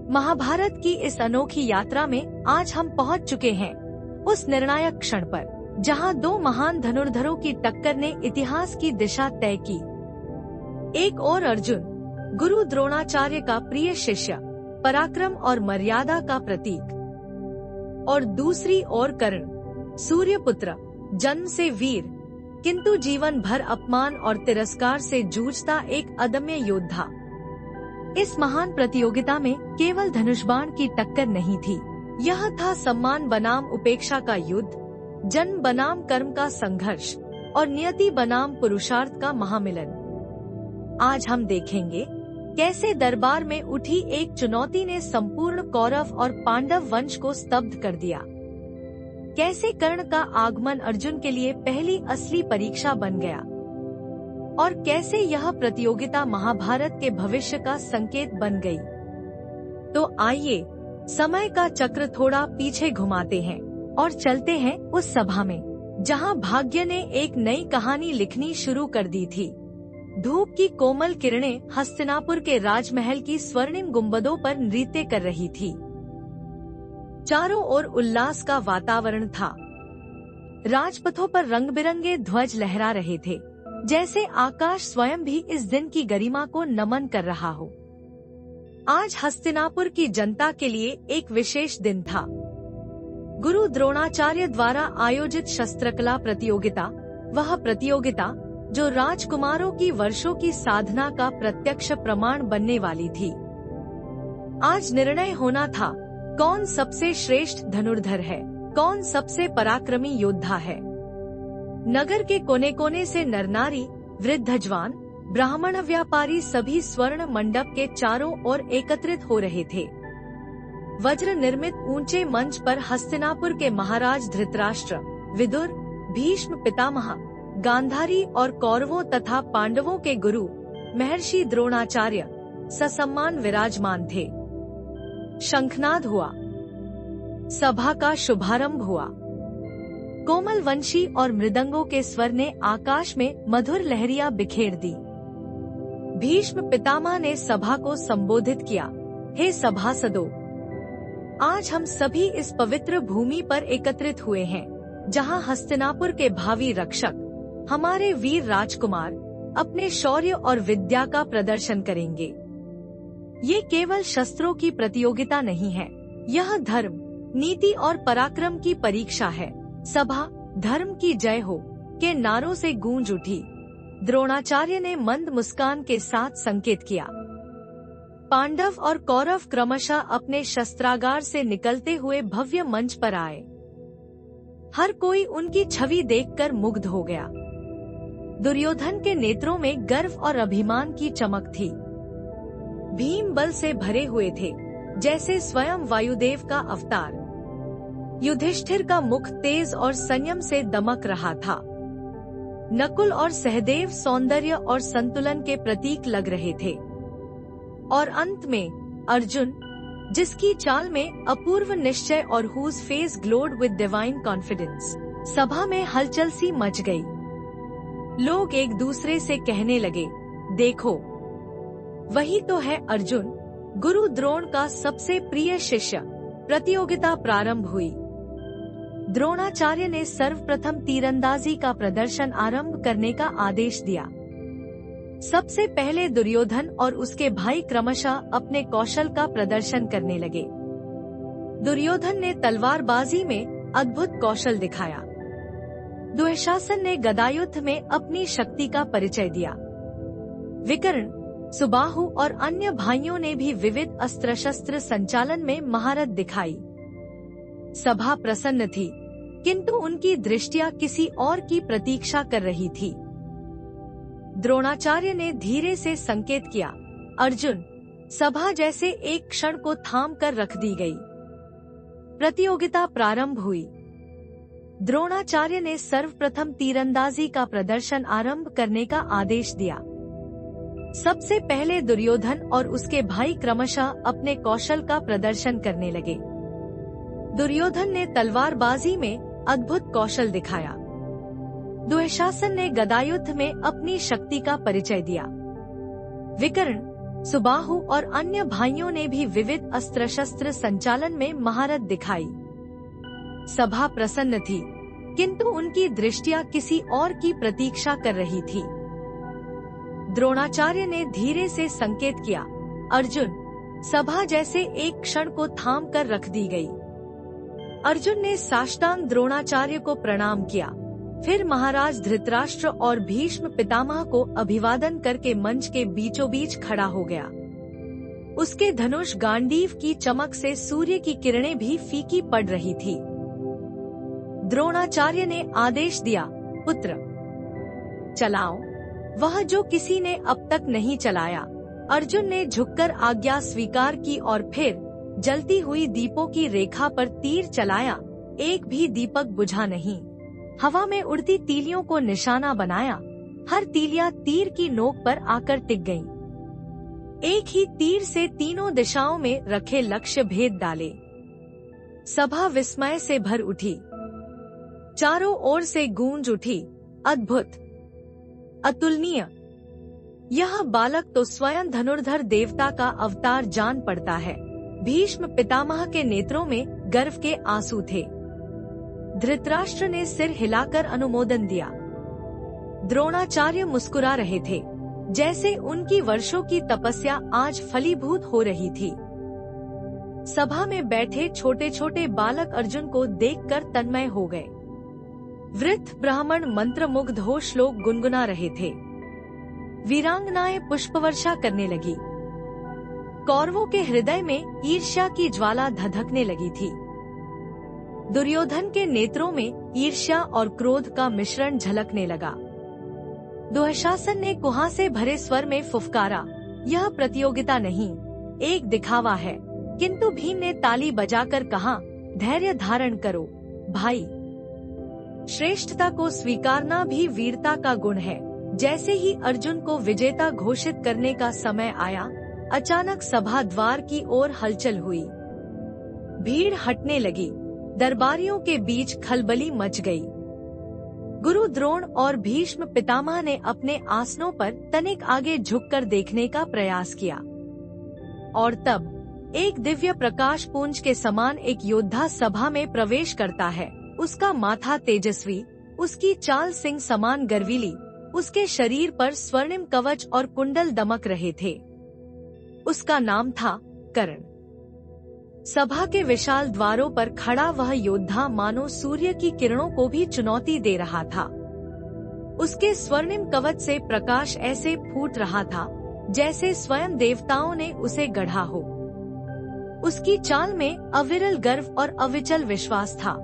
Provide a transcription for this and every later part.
महाभारत की इस अनोखी यात्रा में आज हम पहुंच चुके हैं उस निर्णायक क्षण पर, जहां दो महान धनुर्धरों की टक्कर ने इतिहास की दिशा तय की। एक ओर अर्जुन, गुरु द्रोणाचार्य का प्रिय शिष्य, पराक्रम और मर्यादा का प्रतीक, और दूसरी ओर कर्ण, सूर्यपुत्र, जन्म से वीर, किंतु जीवन भर अपमान और तिरस्कार से जूझता एक अदम्य योद्धा। इस महान प्रतियोगिता में केवल धनुषबाण की टक्कर नहीं थी, यह था सम्मान बनाम उपेक्षा का युद्ध, जन्म बनाम कर्म का संघर्ष और नियति बनाम पुरुषार्थ का महामिलन। आज हम देखेंगे कैसे दरबार में उठी एक चुनौती ने संपूर्ण कौरव और पांडव वंश को स्तब्ध कर दिया। कैसे कर्ण का आगमन अर्जुन के लिए पहली असली परीक्षा बन गया, और कैसे यह प्रतियोगिता महाभारत के भविष्य का संकेत बन गई। तो आइए समय का चक्र थोड़ा पीछे घुमाते हैं और चलते हैं उस सभा में, जहां भाग्य ने एक नई कहानी लिखनी शुरू कर दी थी। धूप की कोमल किरणें हस्तिनापुर के राजमहल की स्वर्णिम गुंबदों पर नृत्य कर रही थी। चारों ओर उल्लास का वातावरण था। राजपथों पर रंग बिरंगे ध्वज लहरा रहे थे, जैसे आकाश स्वयं भी इस दिन की गरिमा को नमन कर रहा हो। आज हस्तिनापुर की जनता के लिए एक विशेष दिन था। गुरु द्रोणाचार्य द्वारा आयोजित शस्त्रकला प्रतियोगिता, वह प्रतियोगिता जो राजकुमारों की वर्षों की साधना का प्रत्यक्ष प्रमाण बनने वाली थी। आज निर्णय होना था, कौन सबसे श्रेष्ठ धनुर्धर है, कौन सबसे पराक्रमी योद्धा है। नगर के कोने कोने से नर नारी, वृद्ध जवान, ब्राह्मण, व्यापारी सभी स्वर्ण मंडप के चारों ओर एकत्रित हो रहे थे। वज्र निर्मित ऊंचे मंच पर हस्तिनापुर के महाराज धृतराष्ट्र, विदुर, भीष्म पितामह, गांधारी और कौरवों तथा पांडवों के गुरु महर्षि द्रोणाचार्य ससम्मान विराजमान थे। शंखनाद हुआ, सभा का शुभारंभ हुआ। कोमल वंशी और मृदंगों के स्वर ने आकाश में मधुर लहरियां बिखेर दी। भीष्म पितामह ने सभा को संबोधित किया, हे सभासदों, आज हम सभी इस पवित्र भूमि पर एकत्रित हुए हैं, जहां हस्तिनापुर के भावी रक्षक, हमारे वीर राजकुमार, अपने शौर्य और विद्या का प्रदर्शन करेंगे। ये केवल शस्त्रों की प्रतियोगिता नहीं है, यह धर्म, नीति और पराक्रम की परीक्षा है। सभा धर्म की जय हो के नारों से गूंज उठी। द्रोणाचार्य ने मंद मुस्कान के साथ संकेत किया। पांडव और कौरव क्रमशः अपने शस्त्रागार से निकलते हुए भव्य मंच पर आए। हर कोई उनकी छवि देखकर मुग्ध हो गया। दुर्योधन के नेत्रों में गर्व और अभिमान की चमक थी। भीम बल से भरे हुए थे, जैसे स्वयं वायुदेव का अवतार। युधिष्ठिर का मुख तेज और संयम से दमक रहा था। नकुल और सहदेव सौंदर्य और संतुलन के प्रतीक लग रहे थे। और अंत में अर्जुन, जिसकी चाल में अपूर्व निश्चय और whose face glowed with divine confidence। सभा में हलचल सी मच गई। लोग एक दूसरे से कहने लगे, देखो, वही तो है अर्जुन, गुरु द्रोण का सबसे प्रिय शिष्य। प्रतियोगिता प्रारंभ हुई। द्रोणाचार्य ने सर्वप्रथम तीरंदाजी का प्रदर्शन आरंभ करने का आदेश दिया। सबसे पहले दुर्योधन और उसके भाई क्रमशः अपने कौशल का प्रदर्शन करने लगे। दुर्योधन ने तलवारबाजी में अद्भुत कौशल दिखाया। दुःशासन ने गदायुद्ध में अपनी शक्ति का परिचय दिया। विकर्ण, सुबाहु और अन्य भाइयों ने भी विविध अस्त्र शस्त्र संचालन में महारत दिखाई। सभा प्रसन्न थी, किंतु उनकी दृष्टियां किसी और की प्रतीक्षा कर रही थी। द्रोणाचार्य ने धीरे से संकेत किया, अर्जुन। सभा जैसे एक क्षण को थाम कर रख दी गई। प्रतियोगिता प्रारंभ हुई। द्रोणाचार्य ने सर्वप्रथम तीरंदाजी का प्रदर्शन आरंभ करने का आदेश दिया। सबसे पहले दुर्योधन और उसके भाई क्रमशः अपने कौशल का प्रदर्शन करने लगे। दुर्योधन ने तलवारबाजी में अद्भुत कौशल दिखाया। दुःशासन ने गदायुद्ध में अपनी शक्ति का परिचय दिया। विकर्ण, सुबाहु और अन्य भाइयों ने भी विविध अस्त्र शस्त्र संचालन में महारत दिखाई। सभा प्रसन्न थी, किंतु उनकी दृष्टियां किसी और की प्रतीक्षा कर रही थी। द्रोणाचार्य ने धीरे से संकेत किया, अर्जुन। सभा जैसे एक क्षण को थाम कर रख दी गई। अर्जुन ने साष्टांग द्रोणाचार्य को प्रणाम किया, फिर महाराज धृतराष्ट्र और भीष्म पितामह को अभिवादन करके मंच के बीचों बीच खड़ा हो गया। उसके धनुष गांडीव की चमक से सूर्य की किरणें भी फीकी पड़ रही थी। द्रोणाचार्य ने आदेश दिया, पुत्र चलाओ वह जो किसी ने अब तक नहीं चलाया। अर्जुन ने झुककर आज्ञा स्वीकार की और फिर जलती हुई दीपों की रेखा पर तीर चलाया। एक भी दीपक बुझा नहीं। हवा में उड़ती तीलियों को निशाना बनाया। हर तीलियां तीर की नोक पर आकर टिक गईं। एक ही तीर से तीनों दिशाओं में रखे लक्ष्य भेद डाले। सभा विस्मय से भर उठी। चारों ओर से गूंज उठी, अद्भुत, अतुलनीय। यह बालक तो स्वयं धनुर्धर देवता का अवतार जान पड़ता है। भीष्म पितामह के नेत्रों में गर्व के आंसू थे। धृतराष्ट्र ने सिर हिलाकर अनुमोदन दिया। द्रोणाचार्य मुस्कुरा रहे थे, जैसे उनकी वर्षों की तपस्या आज फलीभूत हो रही थी। सभा में बैठे छोटे छोटे बालक अर्जुन को देखकर तन्मय हो गए। वृद्ध ब्राह्मण मंत्रमुग्ध हो श्लोक गुनगुना रहे थे। वीरांगनाएं पुष्पवर्षा करने लगी। कौरवों के हृदय में ईर्ष्या की ज्वाला धधकने लगी थी। दुर्योधन के नेत्रों में ईर्ष्या और क्रोध का मिश्रण झलकने लगा। दुशासन ने कुहासे भरे स्वर में फुफकारा, यह प्रतियोगिता नहीं, एक दिखावा है। किंतु भीम ने ताली बजाकर कहा, धैर्य धारण करो भाई। श्रेष्ठता को स्वीकारना भी वीरता का गुण है। जैसे ही अर्जुन को विजेता घोषित करने का समय आया, अचानक सभा द्वार की ओर हलचल हुई। भीड़ हटने लगी। दरबारियों के बीच खलबली मच गई। गुरु द्रोण और भीष्म पितामह ने अपने आसनों पर तनिक आगे झुककर देखने का प्रयास किया। और तब एक दिव्य प्रकाश पुंज के समान एक योद्धा सभा में प्रवेश करता है। उसका माथा तेजस्वी, उसकी चाल सिंह समान गर्वीली, उसके शरीर पर स्वर्णिम कवच और कुंडल दमक रहे थे। उसका नाम था कर्ण। सभा के विशाल द्वारों पर खड़ा वह योद्धा मानो सूर्य की किरणों को भी चुनौती दे रहा था। उसके स्वर्णिम कवच से प्रकाश ऐसे फूट रहा था जैसे स्वयं देवताओं ने उसे गढ़ा हो। उसकी चाल में अविरल गर्व और अविचल विश्वास था।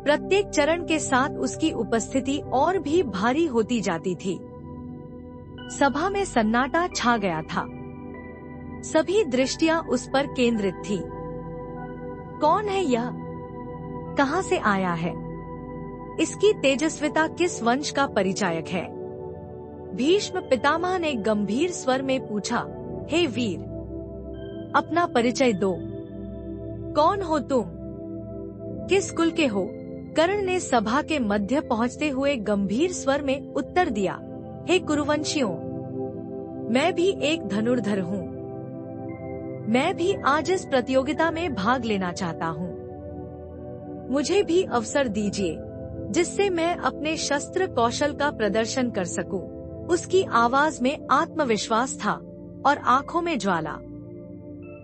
प्रत्येक चरण के साथ उसकी उपस्थिति और भी भारी होती जाती थी। सभा में सन्नाटा छा गया था। सभी दृष्टियां उस पर केंद्रित थी। कौन है यह? कहां से आया है? इसकी तेजस्विता किस वंश का परिचायक है? भीष्म पितामह ने गंभीर स्वर में पूछा, हे वीर, अपना परिचय दो। कौन हो तुम? किस कुल के हो? कर्ण ने सभा के मध्य पहुंचते हुए गंभीर स्वर में उत्तर दिया, हे कुरुवंशियों, मैं भी एक धनुर्धर हूँ। मैं भी आज इस प्रतियोगिता में भाग लेना चाहता हूँ। मुझे भी अवसर दीजिए जिससे मैं अपने शस्त्र कौशल का प्रदर्शन कर सकूं। उसकी आवाज में आत्मविश्वास था और आंखों में ज्वाला।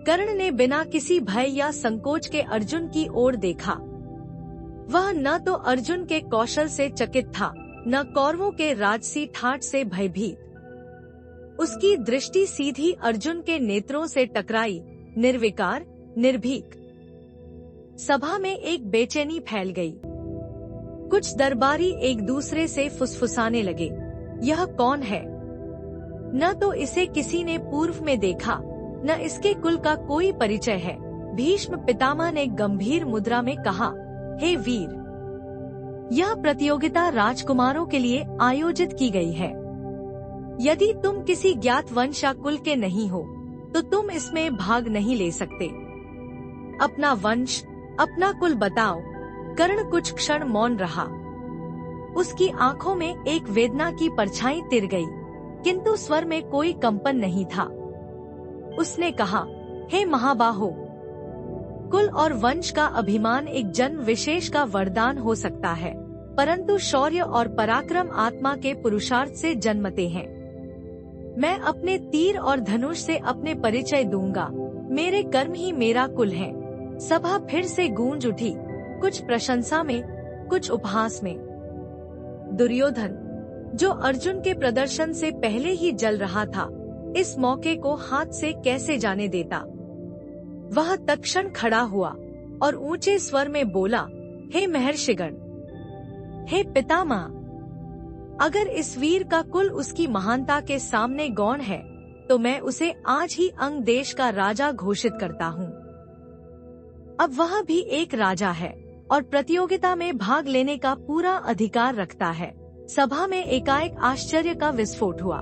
कर्ण ने बिना किसी भय या संकोच के अर्जुन की ओर देखा। वह न तो अर्जुन के कौशल से चकित था, न कौरवों के राजसी ठाठ से भयभीत। उसकी दृष्टि सीधी अर्जुन के नेत्रों से टकराई, निर्विकार, निर्भीक। सभा में एक बेचैनी फैल गई। कुछ दरबारी एक दूसरे से फुसफुसाने लगे, यह कौन है? न तो इसे किसी ने पूर्व में देखा, न इसके कुल का कोई परिचय है। भीष्म पितामह ने गंभीर मुद्रा में कहा, हे वीर, यह प्रतियोगिता राजकुमारों के लिए आयोजित की गई है। यदि तुम किसी ज्ञात वंश या कुल के नहीं हो तो तुम इसमें भाग नहीं ले सकते। अपना वंश, अपना कुल बताओ। कर्ण कुछ क्षण मौन रहा। उसकी आंखों में एक वेदना की परछाई तिर गई, किंतु स्वर में कोई कंपन नहीं था। उसने कहा, हे महाबाहो, कुल और वंश का अभिमान एक जन्म विशेष का वरदान हो सकता है, परंतु शौर्य और पराक्रम आत्मा के पुरुषार्थ से जन्मते हैं। मैं अपने तीर और धनुष से अपने परिचय दूंगा, मेरे कर्म ही मेरा कुल है। सभा फिर से गूंज उठी, कुछ प्रशंसा में, कुछ उपहास में। दुर्योधन, जो अर्जुन के प्रदर्शन से पहले ही जल रहा था, इस मौके को हाथ से कैसे जाने देता। वह तत्क्षण खड़ा हुआ और ऊंचे स्वर में बोला, हे महर्षिगण, हे पितामह, अगर इस वीर का कुल उसकी महानता के सामने गौण है, तो मैं उसे आज ही अंग देश का राजा घोषित करता हूँ। अब वह भी एक राजा है और प्रतियोगिता में भाग लेने का पूरा अधिकार रखता है। सभा में एकाएक आश्चर्य का विस्फोट हुआ।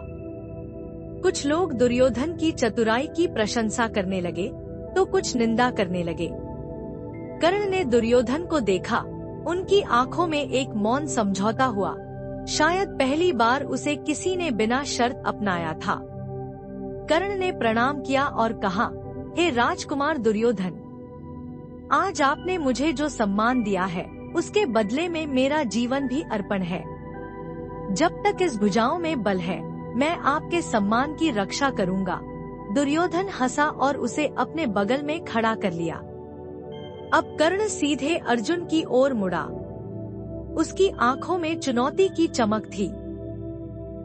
कुछ लोग दुर्योधन की चतुराई की प्रशंसा करने लगे, तो कुछ निंदा करने लगे। कर्ण ने दुर्योधन को देखा, उनकी आंखों में एक मौन समझौता हुआ। शायद पहली बार उसे किसी ने बिना शर्त अपनाया था। कर्ण ने प्रणाम किया और कहा, हे राजकुमार दुर्योधन, आज आपने मुझे जो सम्मान दिया है, उसके बदले में मेरा जीवन भी अर्पण है। जब तक इस भुजाओं में बल है, मैं आपके सम्मान की रक्षा करूंगा। दुर्योधन हंसा और उसे अपने बगल में खड़ा कर लिया। अब कर्ण सीधे अर्जुन की ओर मुड़ा। उसकी आंखों में चुनौती की चमक थी।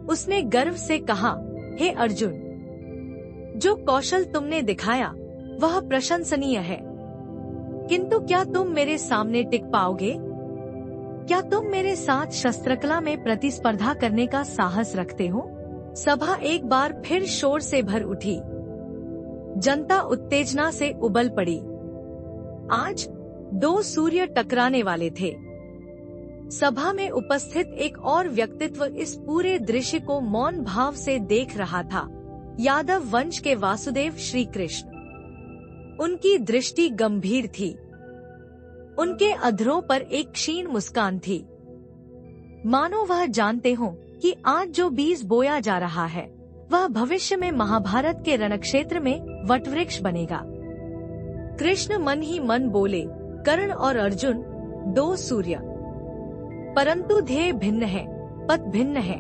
उसने गर्व से कहा, हे अर्जुन, जो कौशल तुमने दिखाया वह प्रशंसनीय है, किंतु क्या तुम मेरे सामने टिक पाओगे? क्या तुम मेरे साथ शस्त्रकला में प्रतिस्पर्धा करने का साहस रखते हो? सभा एक बार फिर शोर से भर उठी। जनता उत्तेजना से उबल पड़ी। आज दो सूर्य टकराने वाले थे। सभा में उपस्थित एक और व्यक्तित्व इस पूरे दृश्य को मौन भाव से देख रहा था। यादव वंश के वासुदेव श्री कृष्ण। उनकी दृष्टि गंभीर थी। उनके अधरों पर एक क्षीण मुस्कान थी, मानो वह जानते हो कि आज जो बीज बोया जा रहा है, वह भविष्य में महाभारत के रणक्षेत्र में वटवृक्ष बनेगा। कृष्ण मन ही मन बोले, कर्ण और अर्जुन दो सूर्य, परंतु ध्येय भिन्न है, पथ भिन्न है।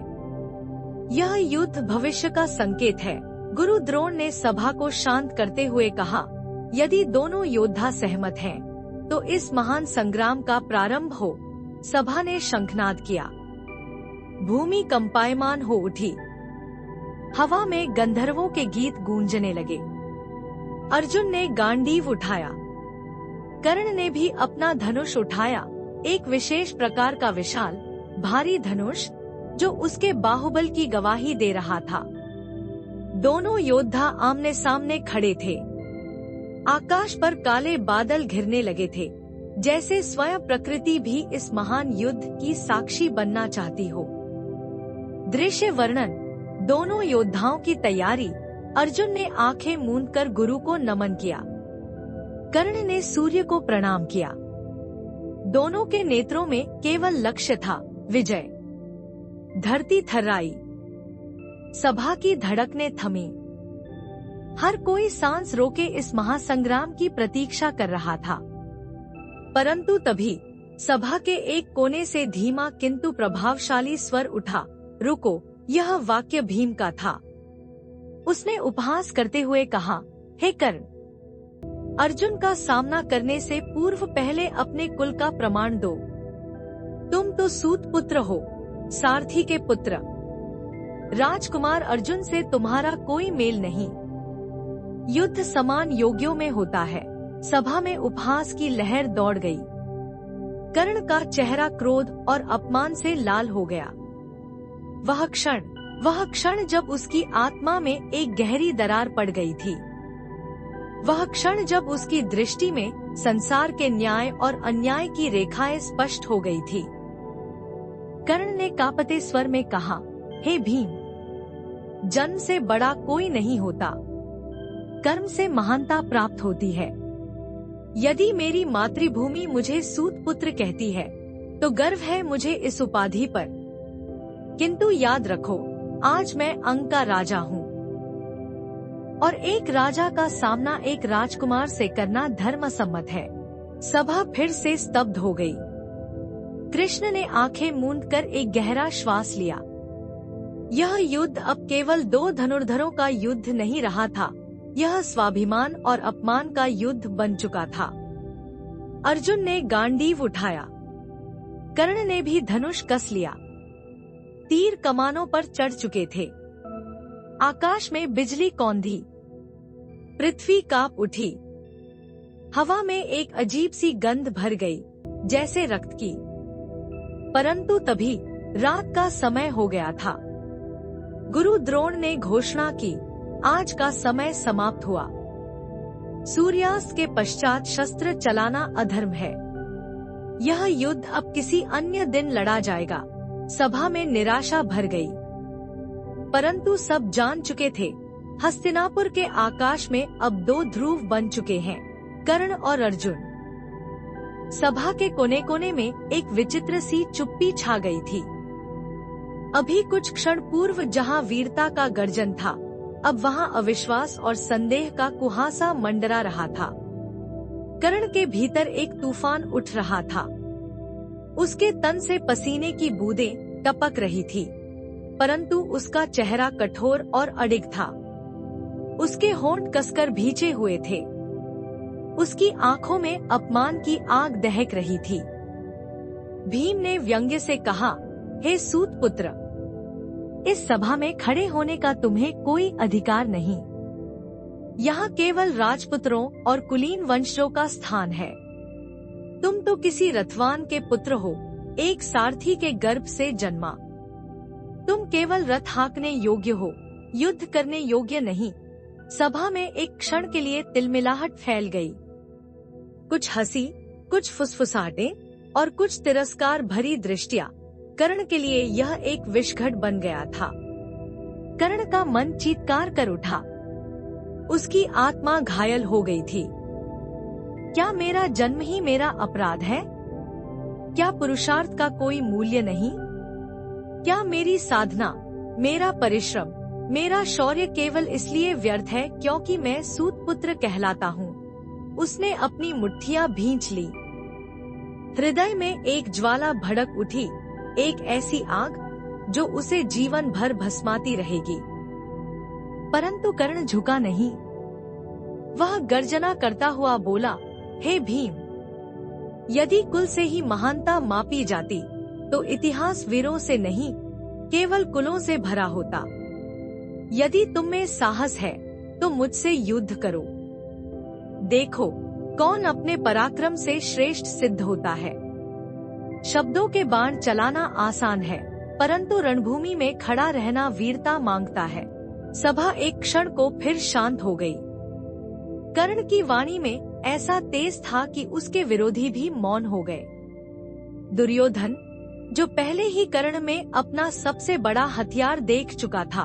यह युद्ध भविष्य का संकेत है। गुरु द्रोण ने सभा को शांत करते हुए कहा, यदि दोनों योद्धा सहमत हैं, तो इस महान संग्राम का प्रारंभ हो। सभा ने शंखनाद किया। भूमि कंपायमान हो उठी। हवा में गंधर्वों के गीत गूंजने लगे। अर्जुन ने गांडीव उठाया। कर्ण ने भी अपना धनुष उठाया, एक विशेष प्रकार का विशाल भारी धनुष जो उसके बाहुबल की गवाही दे रहा था। दोनों योद्धा आमने सामने खड़े थे। आकाश पर काले बादल घिरने लगे थे, जैसे स्वयं प्रकृति भी इस महान युद्ध की साक्षी बनना चाहती हो। दृश्य वर्णन। दोनों योद्धाओं की तैयारी। अर्जुन ने आंखें मूंदकर गुरु को नमन किया। कर्ण ने सूर्य को प्रणाम किया। दोनों के नेत्रों में केवल लक्ष्य था, विजय। धरती थर्राई। सभा की धड़कनें थमी। हर कोई सांस रोके इस महासंग्राम की प्रतीक्षा कर रहा था। परंतु तभी सभा के एक कोने से धीमा किंतु प्रभावशाली स्वर उठा, रुको। यह वाक्य भीम का था। उसने उपहास करते हुए कहा, हे कर्ण, अर्जुन का सामना करने से पूर्व पहले अपने कुल का प्रमाण दो। तुम तो सूत पुत्र हो, सारथी के पुत्र। राजकुमार अर्जुन से तुम्हारा कोई मेल नहीं। युद्ध समान योग्यों में होता है। सभा में उपहास की लहर दौड़ गई। कर्ण का चेहरा क्रोध और अपमान से लाल हो गया। वह क्षण जब उसकी आत्मा में एक गहरी दरार पड़ गई थी। वह क्षण जब उसकी दृष्टि में संसार के न्याय और अन्याय की रेखाएं स्पष्ट हो गई थी। कर्ण ने कांपते स्वर में कहा, हे भीम, जन्म से बड़ा कोई नहीं होता, कर्म से महानता प्राप्त होती है। यदि मेरी मातृभूमि मुझे सूत पुत्र कहती है, तो गर्व है मुझे इस उपाधि पर। किंतु याद रखो, आज मैं अंग का राजा हूँ। और एक राजा का सामना एक राजकुमार से करना धर्मसम्मत है। सभा फिर से स्तब्ध हो गई। कृष्ण ने आंखें मूंदकर एक गहरा श्वास लिया। यह युद्ध अब केवल दो धनुर्धरों का युद्ध नहीं रहा था, यह स्वाभिमान और अपमान का युद्ध बन चुका था। अर्जुन ने गांडीव उठाया, कर्ण ने भी धनुष कस लिया। तीर कमानों पर चढ़ चुके थे। आकाश में बिजली कौंधी, पृथ्वी कांप उठी। हवा में एक अजीब सी गंध भर गई, जैसे रक्त की। परंतु तभी रात का समय हो गया था। गुरु द्रोण ने घोषणा की, आज का समय समाप्त हुआ। सूर्यास्त के पश्चात शस्त्र चलाना अधर्म है। यह युद्ध अब किसी अन्य दिन लड़ा जाएगा। सभा में निराशा भर गई। परंतु सब जान चुके थे, हस्तिनापुर के आकाश में अब दो ध्रुव बन चुके हैं, कर्ण और अर्जुन। सभा के कोने कोने में एक विचित्र सी चुप्पी छा गई थी। अभी कुछ क्षण पूर्व जहां वीरता का गर्जन था, अब वहां अविश्वास और संदेह का कुहासा मंडरा रहा था। कर्ण के भीतर एक तूफान उठ रहा था। उसके तन से पसीने की बूंदें टपक रही थी, परंतु उसका चेहरा कठोर और अडिग था। उसके होंठ कसकर भींचे हुए थे। उसकी आंखों में अपमान की आग दहक रही थी। भीम ने व्यंग्य से कहा, हे सूत पुत्र, इस सभा में खड़े होने का तुम्हें कोई अधिकार नहीं। यहाँ केवल राजपुत्रों और कुलीन वंशजों का स्थान है। तुम तो किसी रथवान के पुत्र हो, एक सारथी के गर्भ से जन्मा। तुम केवल रथ हाँकने योग्य हो, युद्ध करने योग्य नहीं। सभा में एक क्षण के लिए तिलमिलाहट फैल गई। कुछ हंसी, कुछ फुसफुसाहटें और कुछ तिरस्कार भरी दृष्टियां। कर्ण के लिए यह एक विषघट बन गया था। कर्ण का मन चीत्कार कर उठा। उसकी आत्मा घायल हो गई थी। क्या मेरा जन्म ही मेरा अपराध है? क्या पुरुषार्थ का कोई मूल्य नहीं? क्या मेरी साधना, मेरा परिश्रम, मेरा शौर्य केवल इसलिए व्यर्थ है क्योंकि मैं सूत पुत्र कहलाता हूँ? उसने अपनी मुट्ठियां भींच ली। हृदय में एक ज्वाला भड़क उठी, एक ऐसी आग जो उसे जीवन भर भस्माती रहेगी। परंतु कर्ण झुका नहीं। वह गर्जना करता हुआ बोला, हे भीम, यदि कुल से ही महानता मापी जाती तो इतिहास वीरों से नहीं, केवल कुलों से भरा होता। यदि तुम में साहस है तो मुझसे युद्ध करो। देखो कौन अपने पराक्रम से श्रेष्ठ सिद्ध होता है। शब्दों के बाण चलाना आसान है, परंतु रणभूमि में खड़ा रहना वीरता मांगता है। सभा एक क्षण को फिर शांत हो गई। कर्ण की वाणी में ऐसा तेज था कि उसके विरोधी भी मौन हो गए। दुर्योधन, जो पहले ही कर्ण में अपना सबसे बड़ा हथियार देख चुका था,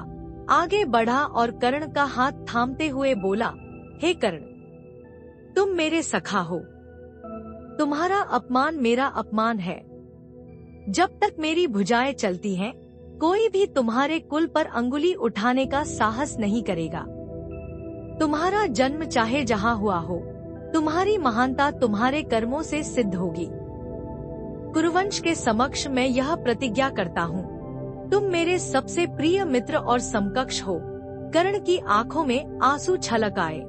आगे बढ़ा और कर्ण का हाथ थामते हुए बोला, हे कर्ण, तुम मेरे सखा हो। तुम्हारा अपमान मेरा अपमान है। जब तक मेरी भुजाएं चलती हैं, कोई भी तुम्हारे कुल पर अंगुली उठाने का साहस नहीं करेगा। तुम्हारा जन्म चाहे जहां हुआ हो, तुम्हारी महानता तुम्हारे कर्मों से सिद्ध होगी। कुरुवंश के समक्ष मैं यह प्रतिज्ञा करता हूँ, तुम मेरे सबसे प्रिय मित्र और समकक्ष हो। कर्ण की आंखों में आंसू छलक आए।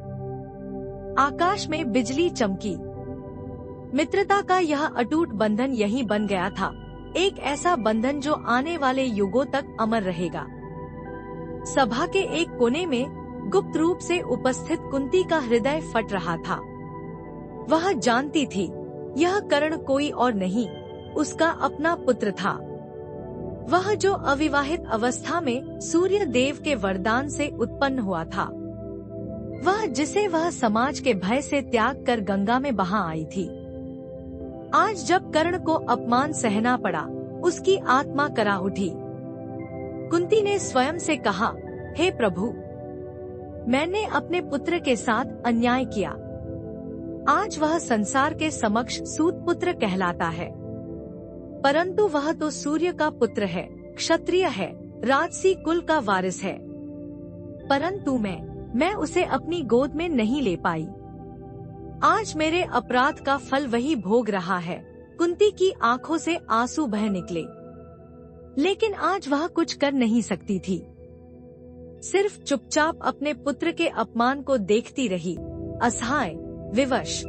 आकाश में बिजली चमकी। मित्रता का यह अटूट बंधन यही बन गया था, एक ऐसा बंधन जो आने वाले युगों तक अमर रहेगा। सभा के एक कोने में गुप्त रूप से उपस्थित कुंती का हृदय फट रहा था। वह जानती थी यह कर्ण कोई और नहीं, उसका अपना पुत्र था। वह जो अविवाहित अवस्था में सूर्य देव के वरदान से उत्पन्न हुआ था, वह जिसे वह समाज के भय से त्याग कर गंगा में बहा आई थी। आज जब कर्ण को अपमान सहना पड़ा, उसकी आत्मा करा उठी। कुंती ने स्वयं से कहा, हे प्रभु, मैंने अपने पुत्र के साथ अन्याय किया। आज वह संसार के समक्ष सूत पुत्र कहलाता है, परंतु वह तो सूर्य का पुत्र है, क्षत्रिय है, राजसी कुल का वारिस है। परंतु मैं मैं उसे अपनी गोद में नहीं ले पाई। आज मेरे अपराध का फल वही भोग रहा है। कुंती की आंखों से आंसू बह निकले, लेकिन आज वह कुछ कर नहीं सकती थी। सिर्फ चुपचाप अपने पुत्र के अपमान को देखती रही, असहाय, विवश।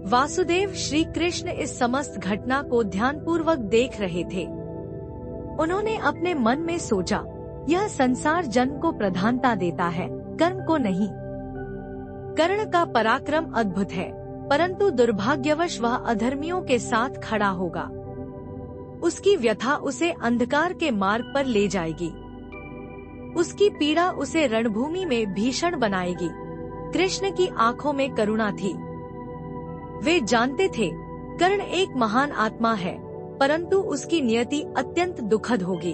वासुदेव श्री कृष्ण इस समस्त घटना को ध्यानपूर्वक देख रहे थे। उन्होंने अपने मन में सोचा, यह संसार जन्म को प्रधानता देता है, कर्म को नहीं। कर्ण का पराक्रम अद्भुत है, परंतु दुर्भाग्यवश वह अधर्मियों के साथ खड़ा होगा। उसकी व्यथा उसे अंधकार के मार्ग पर ले जाएगी। उसकी पीड़ा उसे रणभूमि में भीषण बनाएगी। कृष्ण की आंखों में करुणा थी। वे जानते थे कर्ण एक महान आत्मा है, परंतु उसकी नियति अत्यंत दुखद होगी।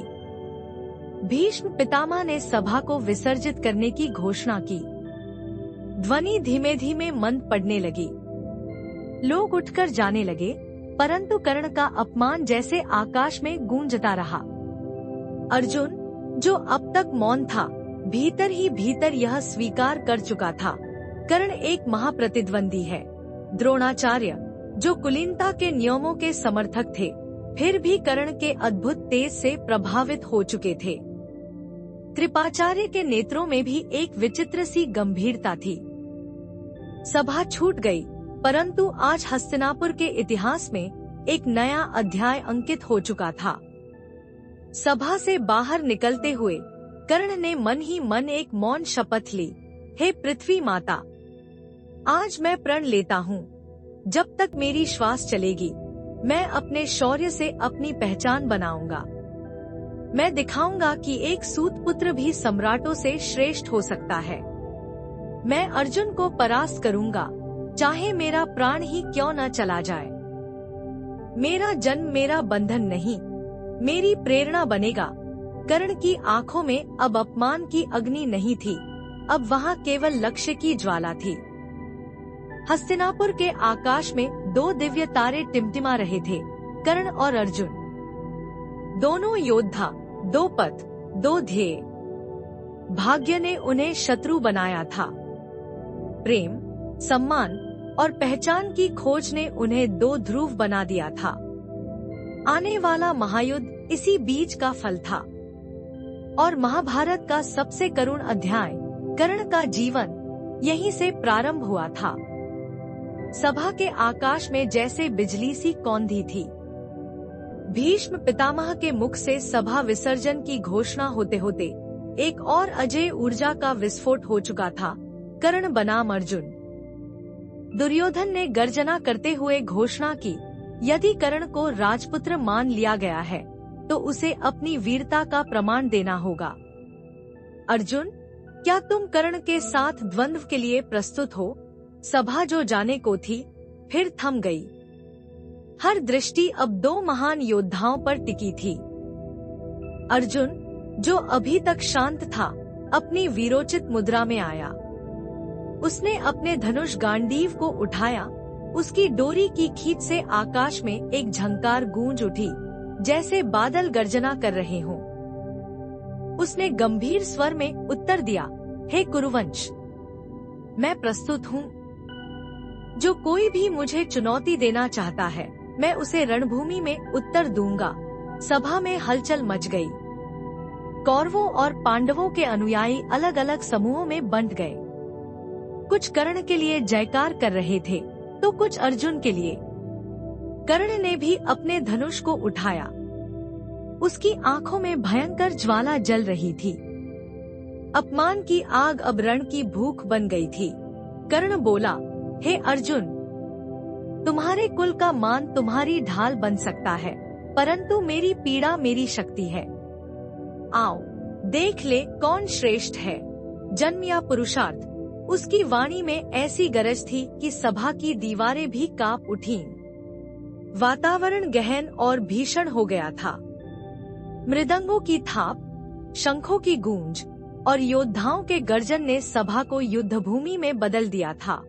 भीष्म पितामह ने सभा को विसर्जित करने की घोषणा की। ध्वनि धीमे धीमे मंद पड़ने लगी। लोग उठकर जाने लगे, परंतु कर्ण का अपमान जैसे आकाश में गूंजता रहा। अर्जुन, जो अब तक मौन था, भीतर ही भीतर यह स्वीकार कर चुका था, कर्ण एक महाप्रतिद्वंदी है। द्रोणाचार्य, जो कुलीनता के नियमों के समर्थक थे, फिर भी कर्ण के अद्भुत तेज से प्रभावित हो चुके थे। कृपाचार्य के नेत्रों में भी एक विचित्र सी गंभीरता थी। सभा छूट गई, परंतु आज हस्तिनापुर के इतिहास में एक नया अध्याय अंकित हो चुका था। सभा से बाहर निकलते हुए कर्ण ने मन ही मन एक मौन शपथ ली। हे पृथ्वी माता, आज मैं प्रण लेता हूँ, जब तक मेरी श्वास चलेगी, मैं अपने शौर्य से अपनी पहचान बनाऊंगा। मैं दिखाऊंगा कि एक सूत पुत्र भी सम्राटों से श्रेष्ठ हो सकता है। मैं अर्जुन को परास्त करूंगा, चाहे मेरा प्राण ही क्यों न चला जाए। मेरा जन्म मेरा बंधन नहीं, मेरी प्रेरणा बनेगा। कर्ण की आंखों में अब अपमान की अग्नि नहीं थी, अब वहाँ केवल लक्ष्य की ज्वाला थी। हस्तिनापुर के आकाश में दो दिव्य तारे टिमटिमा रहे थे, कर्ण और अर्जुन। दोनों योद्धा, दो पथ, दो ध्येय। भाग्य ने उन्हें शत्रु बनाया था। प्रेम, सम्मान और पहचान की खोज ने उन्हें दो ध्रुव बना दिया था। आने वाला महायुद्ध इसी बीज का फल था। और महाभारत का सबसे करुण अध्याय, कर्ण का जीवन, यहीं से प्रारंभ हुआ था। सभा के आकाश में जैसे बिजली सी कौंधी थी। भीष्म पितामह के मुख से सभा विसर्जन की घोषणा होते होते एक और अजय ऊर्जा का विस्फोट हो चुका था, कर्ण बनाम अर्जुन। दुर्योधन ने गर्जना करते हुए घोषणा की, यदि कर्ण को राजपुत्र मान लिया गया है, तो उसे अपनी वीरता का प्रमाण देना होगा। अर्जुन, क्या तुम कर्ण के साथ द्वंद्व के लिए प्रस्तुत हो? सभा जो जाने को थी, फिर थम गई। हर दृष्टि अब दो महान योद्धाओं पर टिकी थी। अर्जुन, जो अभी तक शांत था, अपनी वीरोचित मुद्रा में आया। उसने अपने धनुष गांडीव को उठाया। उसकी डोरी की खींच से आकाश में एक झंकार गूंज उठी, जैसे बादल गर्जना कर रहे हों। उसने गंभीर स्वर में उत्तर दिया, हे कुरुवंश, मैं प्रस्तुत हूँ। जो कोई भी मुझे चुनौती देना चाहता है, मैं उसे रणभूमि में उत्तर दूंगा। सभा में हलचल मच गई। कौरवों और पांडवों के अनुयायी अलग अलग समूहों में बंट गए। कुछ कर्ण के लिए जयकार कर रहे थे, तो कुछ अर्जुन के लिए। कर्ण ने भी अपने धनुष को उठाया। उसकी आंखों में भयंकर ज्वाला जल रही थी। अपमान की आग अब रण की भूख बन गई थी। कर्ण बोला, हे अर्जुन, तुम्हारे कुल का मान तुम्हारी ढाल बन सकता है, परंतु मेरी पीड़ा मेरी शक्ति है। आओ, देख ले कौन श्रेष्ठ है, जन्म या पुरुषार्थ। उसकी वाणी में ऐसी गरज थी कि सभा की दीवारें भी कांप उठीं। वातावरण गहन और भीषण हो गया था। मृदंगों की थाप, शंखों की गूंज और योद्धाओं के गर्जन ने सभा को युद्धभूमि में बदल दिया था।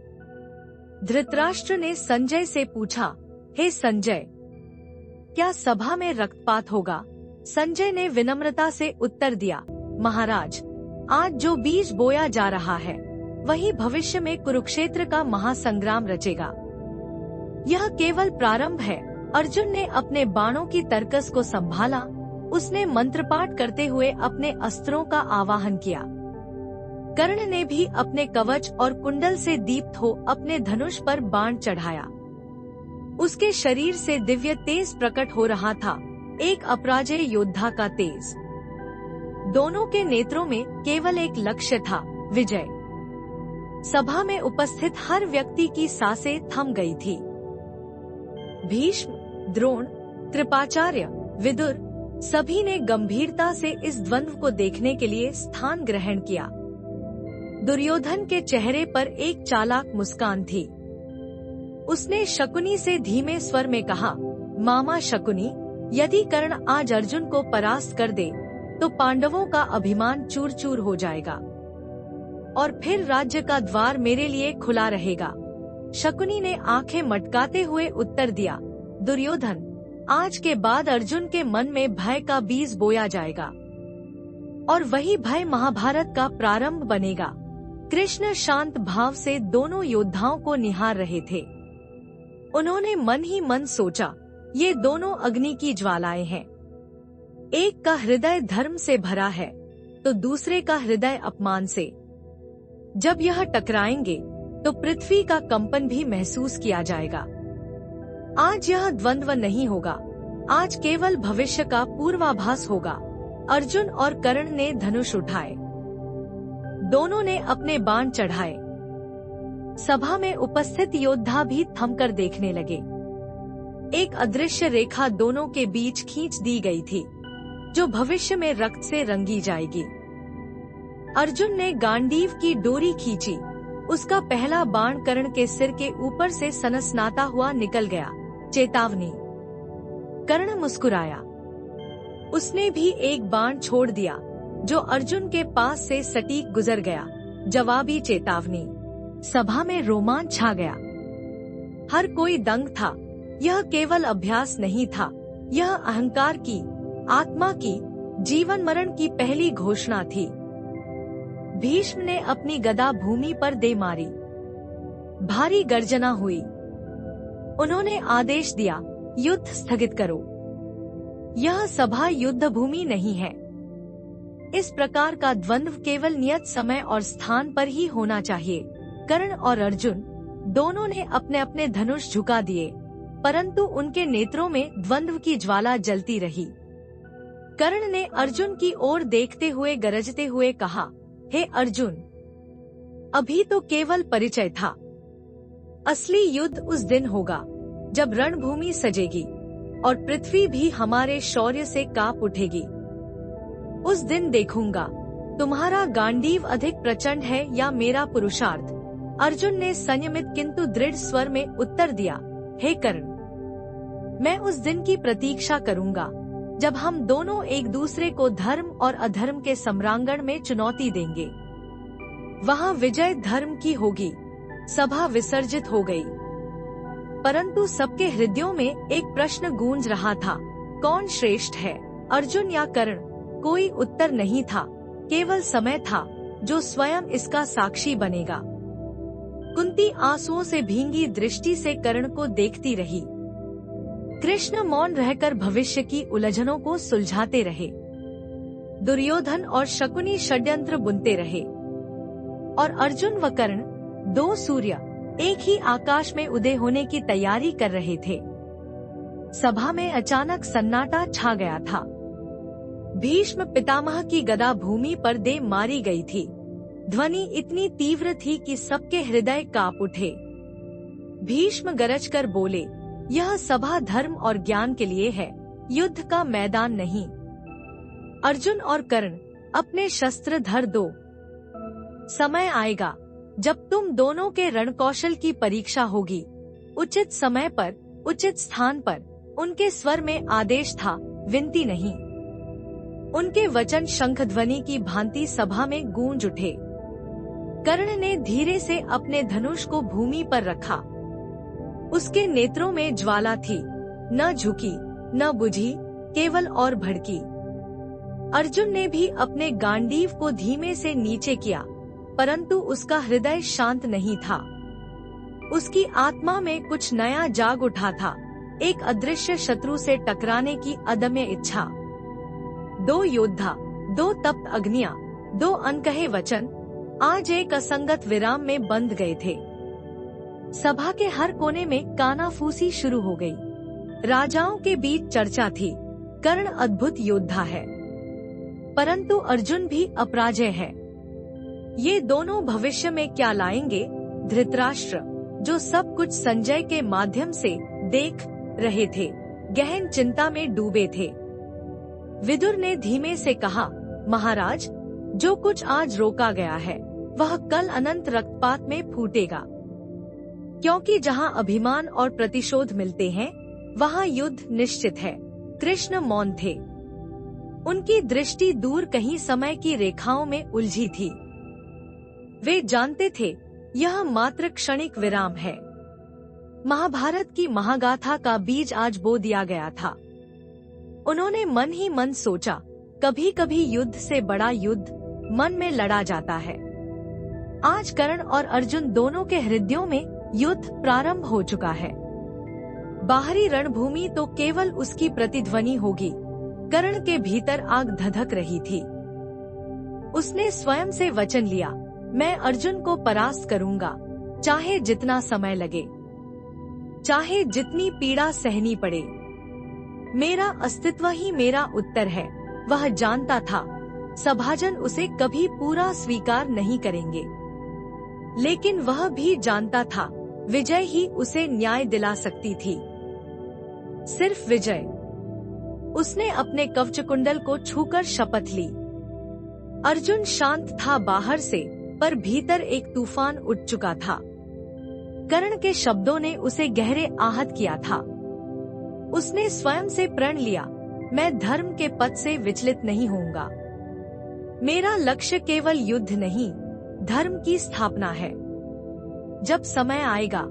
धृतराष्ट्र ने संजय से पूछा, हे संजय, क्या सभा में रक्तपात होगा? संजय ने विनम्रता से उत्तर दिया, महाराज, आज जो बीज बोया जा रहा है वही भविष्य में कुरुक्षेत्र का महासंग्राम रचेगा। यह केवल प्रारंभ है। अर्जुन ने अपने बाणों की तरकस को संभाला। उसने मंत्रपाठ करते हुए अपने अस्त्रों का आवाहन किया। कर्ण ने भी अपने कवच और कुंडल से दीप्त हो अपने धनुष पर बाण चढ़ाया। उसके शरीर से दिव्य तेज प्रकट हो रहा था, एक अपराजेय योद्धा का तेज। दोनों के नेत्रों में केवल एक लक्ष्य था, विजय। सभा में उपस्थित हर व्यक्ति की सांसें थम गई थी। भीष्म, द्रोण, कृपाचार्य, विदुर सभी ने गंभीरता से इस द्वंद्व को देखने के लिए स्थान ग्रहण किया। दुर्योधन के चेहरे पर एक चालाक मुस्कान थी। उसने शकुनी से धीमे स्वर में कहा, मामा शकुनी, यदि कर्ण आज अर्जुन को परास्त कर दे तो पांडवों का अभिमान चूर चूर हो जाएगा और फिर राज्य का द्वार मेरे लिए खुला रहेगा। शकुनी ने आंखें मटकाते हुए उत्तर दिया, दुर्योधन, आज के बाद अर्जुन के मन में भय का बीज बोया जाएगा और वही भय महाभारत का प्रारंभ बनेगा। कृष्ण शांत भाव से दोनों योद्धाओं को निहार रहे थे। उन्होंने मन ही मन सोचा, ये दोनों अग्नि की ज्वालाएं हैं। एक का हृदय धर्म से भरा है तो दूसरे का हृदय अपमान से। जब यह टकराएंगे तो पृथ्वी का कंपन भी महसूस किया जाएगा। आज यह द्वंद्व नहीं होगा, आज केवल भविष्य का पूर्वाभास होगा। अर्जुन और कर्ण ने धनुष उठाए। दोनों ने अपने बाण चढ़ाए। सभा में उपस्थित योद्धा भी थमकर देखने लगे। एक अदृश्य रेखा दोनों के बीच खींच दी गई थी, जो भविष्य में रक्त से रंगी जाएगी। अर्जुन ने गांडीव की डोरी खींची। उसका पहला बाण कर्ण के सिर के ऊपर से सनसनाता हुआ निकल गया। चेतावनी। कर्ण मुस्कुराया। उसने भी एक बाण छोड़ दिया, जो अर्जुन के पास से सटीक गुजर गया। जवाबी चेतावनी। सभा में रोमांच छा गया। हर कोई दंग था। यह केवल अभ्यास नहीं था, यह अहंकार की, आत्मा की, जीवन मरण की पहली घोषणा थी। भीष्म ने अपनी गदा भूमि पर दे मारी। भारी गर्जना हुई। उन्होंने आदेश दिया, युद्ध स्थगित करो। यह सभा युद्ध भूमि नहीं है। इस प्रकार का द्वंद्व केवल नियत समय और स्थान पर ही होना चाहिए। कर्ण और अर्जुन दोनों ने अपने अपने धनुष झुका दिए, परंतु उनके नेत्रों में द्वंद्व की ज्वाला जलती रही। कर्ण ने अर्जुन की ओर देखते हुए गरजते हुए कहा, हे अर्जुन, अभी तो केवल परिचय था। असली युद्ध उस दिन होगा जब रणभूमि सजेगी और पृथ्वी भी हमारे शौर्य से कांप उठेगी। उस दिन देखूंगा तुम्हारा गांडीव अधिक प्रचंड है या मेरा पुरुषार्थ। अर्जुन ने संयमित किंतु दृढ़ स्वर में उत्तर दिया, हे कर्ण, मैं उस दिन की प्रतीक्षा करूंगा जब हम दोनों एक दूसरे को धर्म और अधर्म के सम्रांगण में चुनौती देंगे। वहाँ विजय धर्म की होगी। सभा विसर्जित हो गई, परंतु सबके हृदयों में एक प्रश्न गूंज रहा था, कौन श्रेष्ठ है, अर्जुन या कर्ण? कोई उत्तर नहीं था, केवल समय था जो स्वयं इसका साक्षी बनेगा। कुंती आंसुओं से भींगी दृष्टि से कर्ण को देखती रही। कृष्ण मौन रहकर भविष्य की उलझनों को सुलझाते रहे। दुर्योधन और शकुनी षड्यंत्र बुनते रहे और अर्जुन व कर्ण, दो सूर्य, एक ही आकाश में उदय होने की तैयारी कर रहे थे। सभा में अचानक सन्नाटा छा गया था। भीष्म पितामह की गदा भूमि पर दे मारी गई थी। ध्वनि इतनी तीव्र थी कि सबके हृदय कांप उठे। भीष्म गरजकर बोले, यह सभा धर्म और ज्ञान के लिए है, युद्ध का मैदान नहीं। अर्जुन और कर्ण, अपने शस्त्र धर दो। समय आएगा जब तुम दोनों के रणकौशल की परीक्षा होगी। उचित समय पर, उचित स्थान पर। उनके स्वर में आदेश था, विनती नहीं। उनके वचन शंख ध्वनि की भांति सभा में गूंज उठे। कर्ण ने धीरे से अपने धनुष को भूमि पर रखा। उसके नेत्रों में ज्वाला थी, न झुकी, न बुझी, केवल और भड़की। अर्जुन ने भी अपने गांडीव को धीमे से नीचे किया, परंतु उसका हृदय शांत नहीं था। उसकी आत्मा में कुछ नया जाग उठा था, एक अदृश्य शत्रु से टकराने की अदम्य इच्छा। 2 योद्धा, 2 तप्त अग्नियां, 2 अनकहे वचन आज एक असंगत विराम में बंध गए थे। सभा के हर कोने में कानाफूसी शुरू हो गई। राजाओं के बीच चर्चा थी, कर्ण अद्भुत योद्धा है, परंतु अर्जुन भी अपराजय है। ये दोनों भविष्य में क्या लाएंगे? धृतराष्ट्र, जो सब कुछ संजय के माध्यम से देख रहे थे, गहन चिंता में डूबे थे। विदुर ने धीमे से कहा, महाराज, जो कुछ आज रोका गया है वह कल अनंत रक्तपात में फूटेगा, क्योंकि जहाँ अभिमान और प्रतिशोध मिलते हैं वहाँ युद्ध निश्चित है। कृष्ण मौन थे। उनकी दृष्टि दूर कहीं समय की रेखाओं में उलझी थी। वे जानते थे यह मात्र क्षणिक विराम है। महाभारत की महागाथा का बीज आज बो दिया गया था। उन्होंने मन ही मन सोचा, कभी कभी युद्ध से बड़ा युद्ध मन में लड़ा जाता है। आज कर्ण और अर्जुन दोनों के हृदयों में युद्ध प्रारंभ हो चुका है। बाहरी रणभूमि तो केवल उसकी प्रतिध्वनि होगी, कर्ण के भीतर आग धधक रही थी। उसने स्वयं से वचन लिया, मैं अर्जुन को परास्त करूंगा, चाहे जितना समय लगे, चाहे जितनी पीड़ा सहनी पड़े। मेरा अस्तित्व ही मेरा उत्तर है। वह जानता था सभाजन उसे कभी पूरा स्वीकार नहीं करेंगे, लेकिन वह भी जानता था विजय ही उसे न्याय दिला सकती थी। सिर्फ विजय। उसने अपने कवच कुंडल को छूकर शपथ ली। अर्जुन शांत था बाहर से, पर भीतर एक तूफान उठ चुका था। कर्ण के शब्दों ने उसे गहरे आहत किया था। उसने स्वयं से प्रण लिया, मैं धर्म के पथ से विचलित नहीं होऊंगा। मेरा लक्ष्य केवल युद्ध नहीं, धर्म की स्थापना है। जब समय आएगा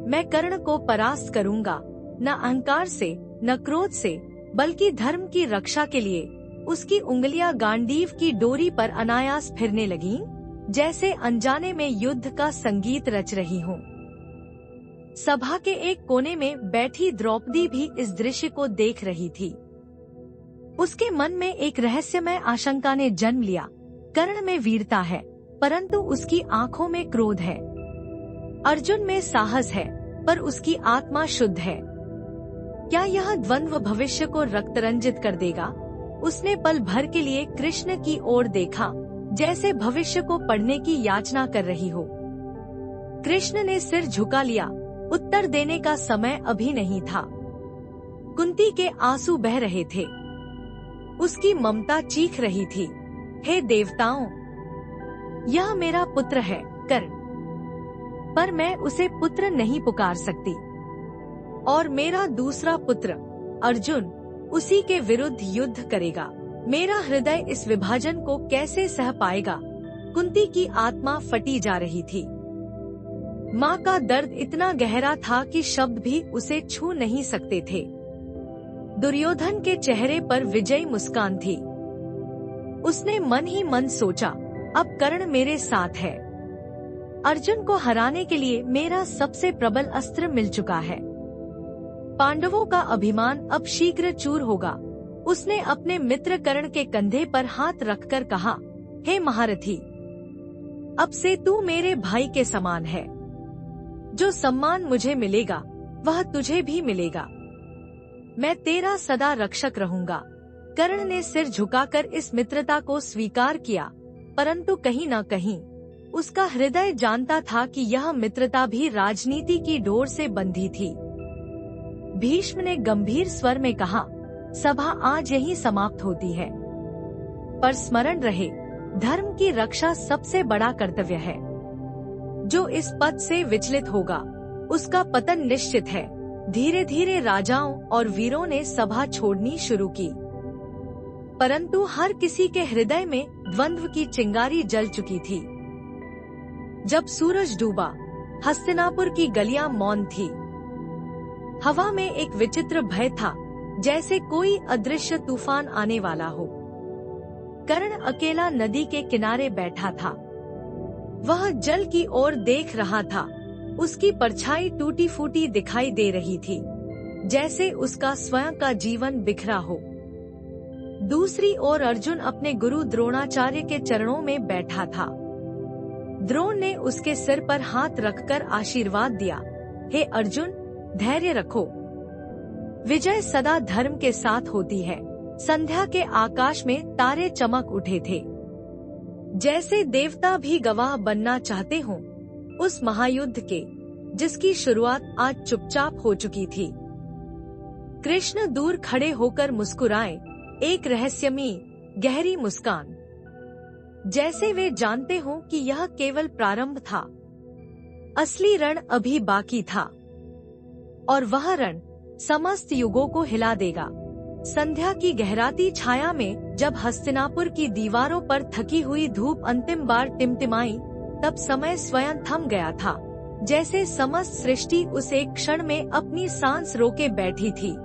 मैं कर्ण को परास्त करूंगा, न अहंकार से, न क्रोध से, बल्कि धर्म की रक्षा के लिए। उसकी उंगलियां गांडीव की डोरी पर अनायास फिरने लगीं, जैसे अनजाने में युद्ध का संगीत रच रही हो। सभा के एक कोने में बैठी द्रौपदी भी इस दृश्य को देख रही थी। उसके मन में एक रहस्यमय आशंका ने जन्म लिया। कर्ण में वीरता है, परंतु उसकी आंखों में क्रोध है। अर्जुन में साहस है, पर उसकी आत्मा शुद्ध है। क्या यह द्वंद्व भविष्य को रक्तरंजित कर देगा? उसने पल भर के लिए कृष्ण की ओर देखा, जैसे भविष्य को पढ़ने की याचना कर रही हो। कृष्ण ने सिर झुका लिया। उत्तर देने का समय अभी नहीं था। कुंती के आंसू बह रहे थे। उसकी ममता चीख रही थी, हे देवताओं, यह मेरा पुत्र है कर्ण, पर मैं उसे पुत्र नहीं पुकार सकती। और मेरा दूसरा पुत्र अर्जुन उसी के विरुद्ध युद्ध करेगा। मेरा हृदय इस विभाजन को कैसे सह पाएगा? कुंती की आत्मा फटी जा रही थी। माँ का दर्द इतना गहरा था कि शब्द भी उसे छू नहीं सकते थे। दुर्योधन के चेहरे पर विजयी मुस्कान थी। उसने मन ही मन सोचा, अब कर्ण मेरे साथ है। अर्जुन को हराने के लिए मेरा सबसे प्रबल अस्त्र मिल चुका है। पांडवों का अभिमान अब शीघ्र चूर होगा। उसने अपने मित्र कर्ण के कंधे पर हाथ रखकर कहा, हे महारथी, अब से तू मेरे भाई के समान है। जो सम्मान मुझे मिलेगा वह तुझे भी मिलेगा। मैं तेरा सदा रक्षक रहूंगा। कर्ण ने सिर झुकाकर इस मित्रता को स्वीकार किया, परंतु कहीं न कहीं उसका हृदय जानता था कि यह मित्रता भी राजनीति की डोर से बंधी थी। भीष्म ने गंभीर स्वर में कहा, सभा आज यही समाप्त होती है, पर स्मरण रहे, धर्म की रक्षा सबसे बड़ा कर्तव्य है। जो इस पथ से विचलित होगा उसका पतन निश्चित है। धीरे धीरे राजाओं और वीरों ने सभा छोड़नी शुरू की, परंतु हर किसी के हृदय में द्वंद्व की चिंगारी जल चुकी थी। जब सूरज डूबा, हस्तिनापुर की गलियां मौन थी। हवा में एक विचित्र भय था, जैसे कोई अदृश्य तूफान आने वाला हो। कर्ण अकेला नदी के किनारे बैठा था। वह जल की ओर देख रहा था। उसकी परछाई टूटी फूटी दिखाई दे रही थी, जैसे उसका स्वयं का जीवन बिखरा हो। दूसरी ओर अर्जुन अपने गुरु द्रोणाचार्य के चरणों में बैठा था। द्रोण ने उसके सिर पर हाथ रखकर आशीर्वाद दिया। हे अर्जुन, धैर्य रखो। विजय सदा धर्म के साथ होती है। संध्या के आकाश में तारे चमक उठे थे, जैसे देवता भी गवाह बनना चाहते हों उस महायुद्ध के, जिसकी शुरुआत आज चुपचाप हो चुकी थी। कृष्ण दूर खड़े होकर मुस्कुराए, एक रहस्यमयी गहरी मुस्कान, जैसे वे जानते हों कि यह केवल प्रारंभ था। असली रण अभी बाकी था, और वह रण समस्त युगों को हिला देगा। संध्या की गहराती छाया में जब हस्तिनापुर की दीवारों पर थकी हुई धूप अंतिम बार टिमटिमाई, तब समय स्वयं थम गया था, जैसे समस्त सृष्टि उस एक क्षण में अपनी सांस रोके बैठी थी।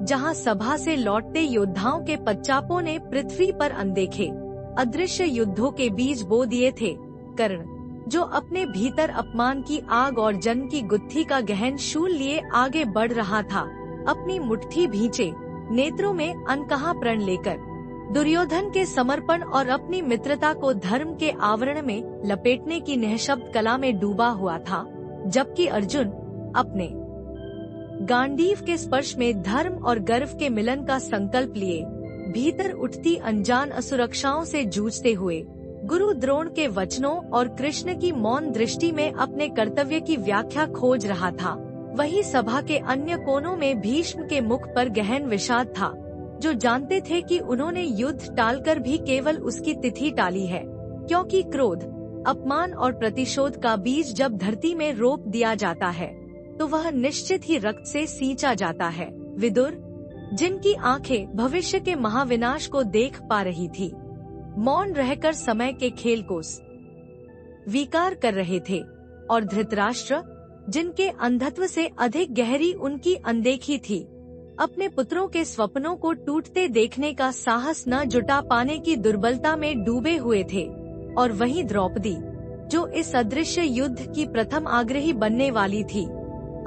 जहां सभा से लौटते योद्धाओं के पच्चापों ने पृथ्वी पर अनदेखे अदृश्य युद्धों के बीज बो दिए थे। कर्ण, जो अपने भीतर अपमान की आग और जन्म की गुत्थी का गहन शूल लिए आगे बढ़ रहा था, अपनी मुट्ठी भींचे नेत्रों में अनकहा प्रण लेकर दुर्योधन के समर्पण और अपनी मित्रता को धर्म के आवरण में लपेटने की निःशब्द कला में डूबा हुआ था, जबकि अर्जुन अपने गांडीव के स्पर्श में धर्म और गर्व के मिलन का संकल्प लिए भीतर उठती अनजान असुरक्षाओं से जूझते हुए गुरु द्रोण के वचनों और कृष्ण की मौन दृष्टि में अपने कर्तव्य की व्याख्या खोज रहा था। वही सभा के अन्य कोनों में भीष्म के मुख पर गहन विषाद था, जो जानते थे कि उन्होंने युद्ध टालकर भी केवल उसकी तिथि टाली है, क्योंकि क्रोध, अपमान और प्रतिशोध का बीज जब धरती में रोप दिया जाता है तो वह निश्चित ही रक्त से सींचा जाता है। विदुर, जिनकी आंखें भविष्य के महाविनाश को देख पा रही थी, मौन रहकर समय के खेल को स्वीकार कर रहे थे, और धृतराष्ट्र, जिनके अंधत्व से अधिक गहरी उनकी अनदेखी थी, अपने पुत्रों के स्वप्नों को टूटते देखने का साहस न जुटा पाने की दुर्बलता में डूबे हुए थे। और वहीं द्रौपदी, जो इस अदृश्य युद्ध की प्रथम आग्रही बनने वाली थी,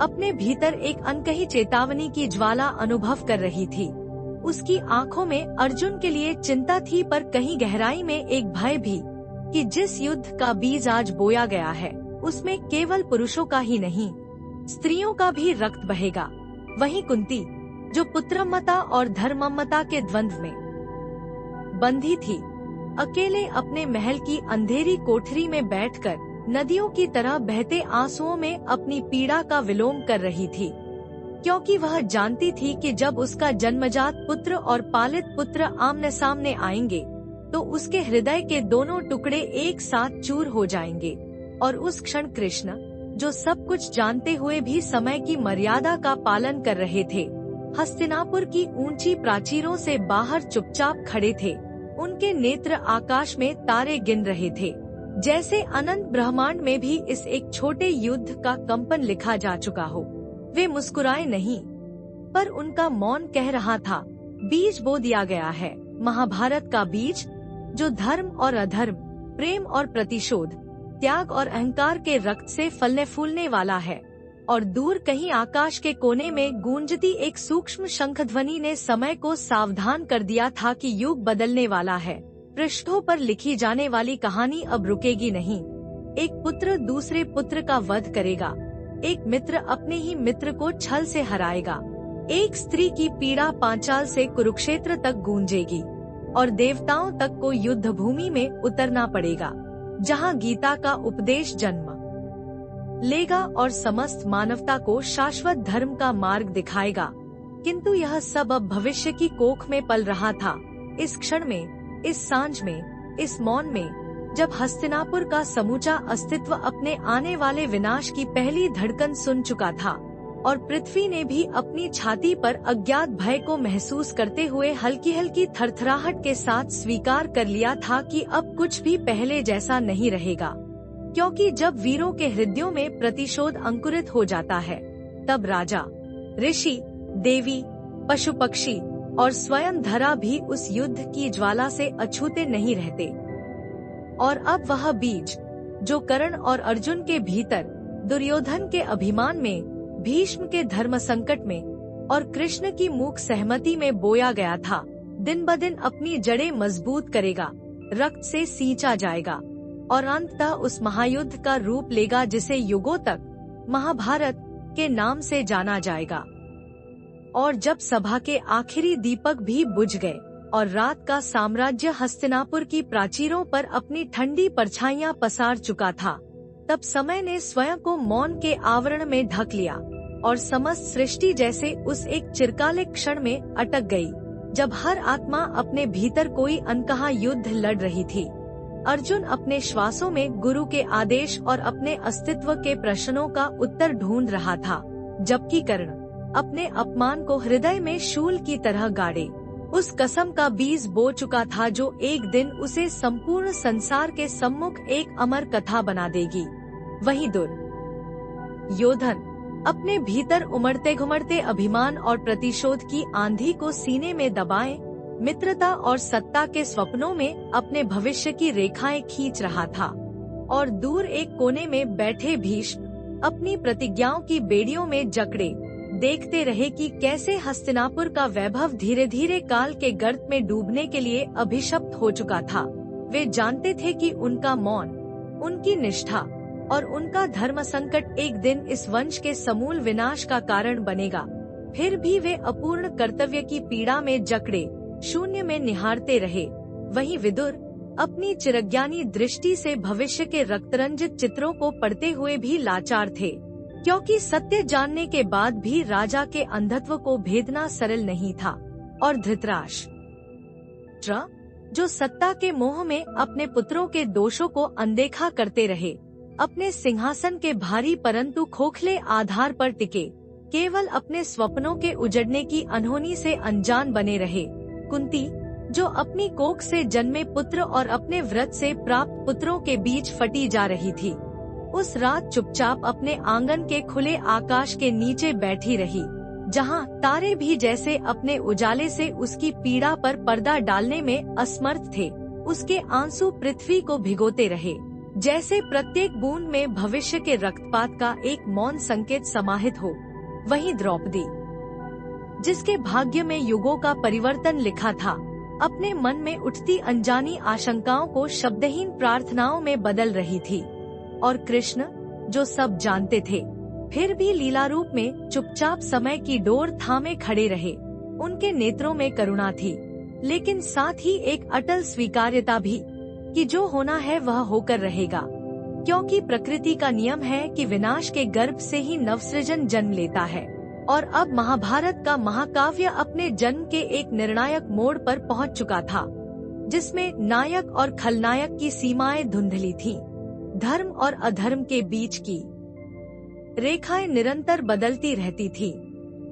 अपने भीतर एक अनकही चेतावनी की ज्वाला अनुभव कर रही थी। उसकी आंखों में अर्जुन के लिए चिंता थी, पर कहीं गहराई में एक भय भी कि जिस युद्ध का बीज आज बोया गया है, उसमें केवल पुरुषों का ही नहीं, स्त्रियों का भी रक्त बहेगा। वहीं कुंती, जो पुत्रमता और धर्ममता के द्वंद्व में बंधी थी, अकेले अपने महल की अंधेरी कोठरी में बैठकर नदियों की तरह बहते आंसुओं में अपनी पीड़ा का विलोम कर रही थी, क्योंकि वह जानती थी कि जब उसका जन्मजात पुत्र और पालित पुत्र आमने सामने आएंगे तो उसके हृदय के दोनों टुकड़े एक साथ चूर हो जाएंगे। और उस क्षण कृष्ण, जो सब कुछ जानते हुए भी समय की मर्यादा का पालन कर रहे थे, हस्तिनापुर की ऊंची प्राचीरों से बाहर चुपचाप खड़े थे। उनके नेत्र आकाश में तारे गिन रहे थे, जैसे अनंत ब्रह्मांड में भी इस एक छोटे युद्ध का कंपन लिखा जा चुका हो। वे मुस्कुराए नहीं, पर उनका मौन कह रहा था, बीज बो दिया गया है, महाभारत का बीज, जो धर्म और अधर्म, प्रेम और प्रतिशोध, त्याग और अहंकार के रक्त से फलने फूलने वाला है। और दूर कहीं आकाश के कोने में गूंजती एक सूक्ष्म शंखध्वनि ने समय को सावधान कर दिया था कि युग बदलने वाला है। पृष्ठों पर लिखी जाने वाली कहानी अब रुकेगी नहीं। एक पुत्र दूसरे पुत्र का वध करेगा, एक मित्र अपने ही मित्र को छल से हराएगा, एक स्त्री की पीड़ा पांचाल से कुरुक्षेत्र तक गूंजेगी, और देवताओं तक को युद्ध भूमि में उतरना पड़ेगा, जहां गीता का उपदेश जन्म लेगा और समस्त मानवता को शाश्वत धर्म का मार्ग दिखाएगा। किंतु यह सब अब भविष्य की कोख में पल रहा था। इस क्षण में, इस सांझ में, इस मौन में, जब हस्तिनापुर का समूचा अस्तित्व अपने आने वाले विनाश की पहली धड़कन सुन चुका था, और पृथ्वी ने भी अपनी छाती पर अज्ञात भय को महसूस करते हुए हल्की हल्की थरथराहट के साथ स्वीकार कर लिया था कि अब कुछ भी पहले जैसा नहीं रहेगा। क्योंकि जब वीरों के हृदयों में प्रतिशोध अंकुरित हो जाता है, तब राजा, ऋषि, देवी, पशु पक्षी, और स्वयं धरा भी उस युद्ध की ज्वाला से अछूते नहीं रहते। और अब वह बीज जो कर्ण और अर्जुन के भीतर, दुर्योधन के अभिमान में, भीष्म के धर्म संकट में और कृष्ण की मूक सहमति में बोया गया था, दिन ब दिन अपनी जड़ें मजबूत करेगा, रक्त से सींचा जाएगा और अंततः उस महायुद्ध का रूप लेगा जिसे युगों तक महाभारत के नाम से जाना जाएगा। और जब सभा के आखिरी दीपक भी बुझ गए और रात का साम्राज्य हस्तिनापुर की प्राचीरों पर अपनी ठंडी परछाइयां पसार चुका था, तब समय ने स्वयं को मौन के आवरण में ढक लिया और समस्त सृष्टि जैसे उस एक चिरकालिक क्षण में अटक गई, जब हर आत्मा अपने भीतर कोई अनकहा युद्ध लड़ रही थी। अर्जुन अपने श्वासों में गुरु के आदेश और अपने अस्तित्व के प्रश्नों का उत्तर ढूंढ रहा था, जबकि कर्ण अपने अपमान को हृदय में शूल की तरह गाड़े उस कसम का बीज बो चुका था जो एक दिन उसे संपूर्ण संसार के सम्मुख एक अमर कथा बना देगी। वहीं दुर्योधन अपने भीतर उमड़ते घुमड़ते अभिमान और प्रतिशोध की आंधी को सीने में दबाए मित्रता और सत्ता के स्वप्नों में अपने भविष्य की रेखाएं खींच रहा था। और दूर एक कोने में बैठे भीष्म अपनी प्रतिज्ञाओं की बेड़ियों में जकड़े देखते रहे कि कैसे हस्तिनापुर का वैभव धीरे धीरे काल के गर्त में डूबने के लिए अभिशप्त हो चुका था। वे जानते थे कि उनका मौन, उनकी निष्ठा और उनका धर्म संकट एक दिन इस वंश के समूल विनाश का कारण बनेगा। फिर भी वे अपूर्ण कर्तव्य की पीड़ा में जकड़े शून्य में निहारते रहे। वहीं विदुर अपनी चिरज्ञानी दृष्टि से भविष्य के रक्तरंजित चित्रों को पढ़ते हुए भी लाचार थे, क्योंकि सत्य जानने के बाद भी राजा के अंधत्व को भेदना सरल नहीं था। और धृतराष्ट्र जो सत्ता के मोह में अपने पुत्रों के दोषों को अनदेखा करते रहे, अपने सिंहासन के भारी परंतु खोखले आधार पर टिके, केवल अपने स्वप्नों के उजड़ने की अनहोनी से अनजान बने रहे। कुंती जो अपनी कोख से जन्मे पुत्र और अपने व्रत से प्राप्त पुत्रों के बीच फटी जा रही थी, उस रात चुपचाप अपने आंगन के खुले आकाश के नीचे बैठी रही, जहां तारे भी जैसे अपने उजाले से उसकी पीड़ा पर पर्दा डालने में असमर्थ थे। उसके आंसू पृथ्वी को भिगोते रहे, जैसे प्रत्येक बूंद में भविष्य के रक्तपात का एक मौन संकेत समाहित हो। वहीं द्रौपदी जिसके भाग्य में युगों का परिवर्तन लिखा था, अपने मन में उठती अनजानी आशंकाओं को शब्दहीन प्रार्थनाओं में बदल रही थी। और कृष्ण जो सब जानते थे, फिर भी लीला रूप में चुपचाप समय की डोर थामे खड़े रहे। उनके नेत्रों में करुणा थी, लेकिन साथ ही एक अटल स्वीकार्यता भी कि जो होना है वह होकर रहेगा, क्योंकि प्रकृति का नियम है कि विनाश के गर्भ से ही नवसृजन जन्म लेता है। और अब महाभारत का महाकाव्य अपने जन्म के एक निर्णायक मोड़ पर पहुंच चुका था, जिसमें नायक और खलनायक की सीमाएं धुंधली थीं। धर्म और अधर्म के बीच की रेखाएं निरंतर बदलती रहती थी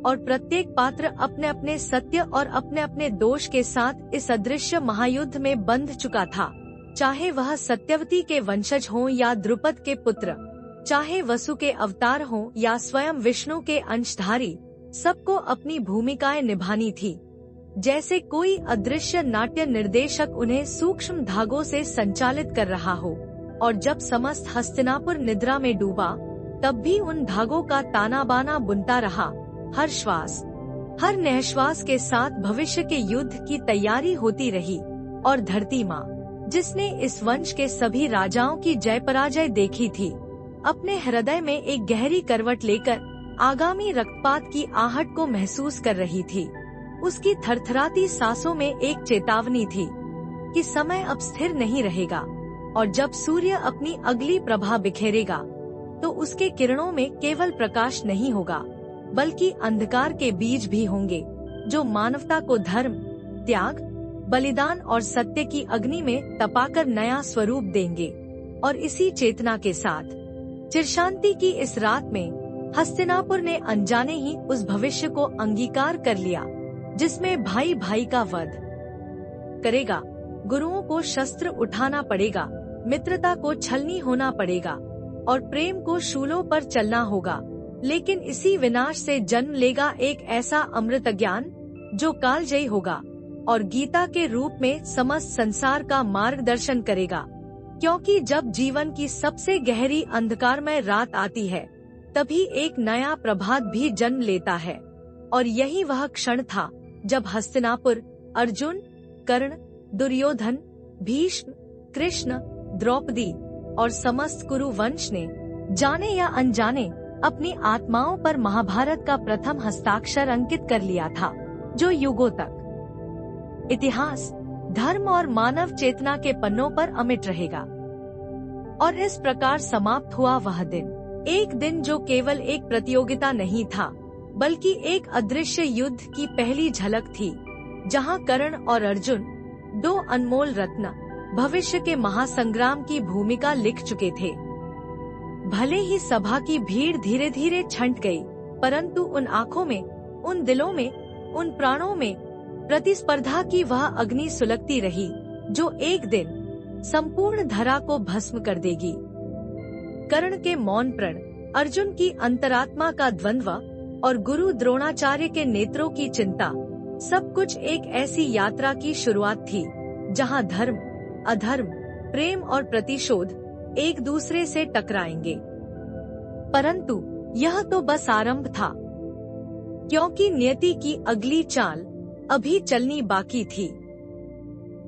और प्रत्येक पात्र अपने अपने सत्य और अपने अपने दोष के साथ इस अदृश्य महायुद्ध में बंध चुका था। चाहे वह सत्यवती के वंशज हों या द्रुपद के पुत्र, चाहे वसु के अवतार हों या स्वयं विष्णु के अंशधारी, सबको अपनी भूमिकाएं निभानी थी। जैसे कोई अदृश्य नाट्य निर्देशक उन्हें सूक्ष्म धागों से संचालित कर रहा हो। और जब समस्त हस्तिनापुर निद्रा में डूबा, तब भी उन धागों का ताना बाना बुनता रहा। हर श्वास, हर निःश्वास के साथ भविष्य के युद्ध की तैयारी होती रही। और धरती माँ, जिसने इस वंश के सभी राजाओं की जय पराजय देखी थी, अपने हृदय में एक गहरी करवट लेकर आगामी रक्तपात की आहट को महसूस कर रही थी। उसकी थरथराती सांसों में एक चेतावनी थी कि समय अब स्थिर नहीं रहेगा, और जब सूर्य अपनी अगली प्रभा बिखेरेगा तो उसके किरणों में केवल प्रकाश नहीं होगा, बल्कि अंधकार के बीज भी होंगे, जो मानवता को धर्म, त्याग, बलिदान और सत्य की अग्नि में तपाकर नया स्वरूप देंगे। और इसी चेतना के साथ चिरशांति की इस रात में हस्तिनापुर ने अनजाने ही उस भविष्य को अंगीकार कर लिया, जिसमें भाई भाई का वध करेगा, गुरुओं को शस्त्र उठाना पड़ेगा, मित्रता को छलनी होना पड़ेगा और प्रेम को शूलों पर चलना होगा। लेकिन इसी विनाश से जन्म लेगा एक ऐसा अमृत ज्ञान जो कालजयी होगा और गीता के रूप में समस्त संसार का मार्गदर्शन करेगा। क्योंकि जब जीवन की सबसे गहरी अंधकारमय रात आती है, तभी एक नया प्रभात भी जन्म लेता है। और यही वह क्षण था जब हस्तिनापुर, अर्जुन, कर्ण, दुर्योधन, भीष्म, कृष्ण, द्रौपदी और समस्त कुरु वंश ने जाने या अनजाने अपनी आत्माओं पर महाभारत का प्रथम हस्ताक्षर अंकित कर लिया था, जो युगों तक इतिहास, धर्म और मानव चेतना के पन्नों पर अमिट रहेगा। और इस प्रकार समाप्त हुआ वह दिन, एक दिन जो केवल एक प्रतियोगिता नहीं था, बल्कि एक अदृश्य युद्ध की पहली झलक थी, जहां कर्ण और अर्जुन, दो अनमोल रत्न, भविष्य के महासंग्राम की भूमिका लिख चुके थे। भले ही सभा की भीड़ धीरे धीरे छंट गई, परंतु उन आँखों में, उन दिलों में, उन प्राणों में प्रतिस्पर्धा की वह अग्नि सुलगती रही, जो एक दिन संपूर्ण धरा को भस्म कर देगी। कर्ण के मौन प्रण, अर्जुन की अंतरात्मा का द्वंद्व और गुरु द्रोणाचार्य के नेत्रों की चिंता, सब कुछ एक ऐसी यात्रा की शुरुआत थी, जहां धर्म, अधर्म, प्रेम और प्रतिशोध एक दूसरे से टकराएंगे। परंतु यह तो बस आरंभ था, क्योंकि नियति की अगली चाल अभी चलनी बाकी थी।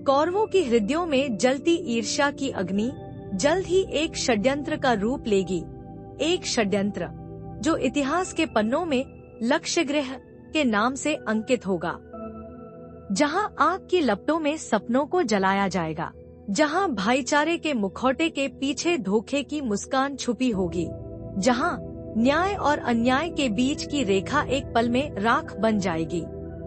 कौरवों की हृदयों में जलती ईर्ष्या की अग्नि जल्द ही एक षड्यंत्र का रूप लेगी, एक षड्यंत्र जो इतिहास के पन्नों में लक्ष्यगृह के नाम से अंकित होगा, जहां आग की लपटों में सपनों को जलाया जाएगा, जहां भाईचारे के मुखौटे के पीछे धोखे की मुस्कान छुपी होगी, जहां न्याय और अन्याय के बीच की रेखा एक पल में राख बन जाएगी।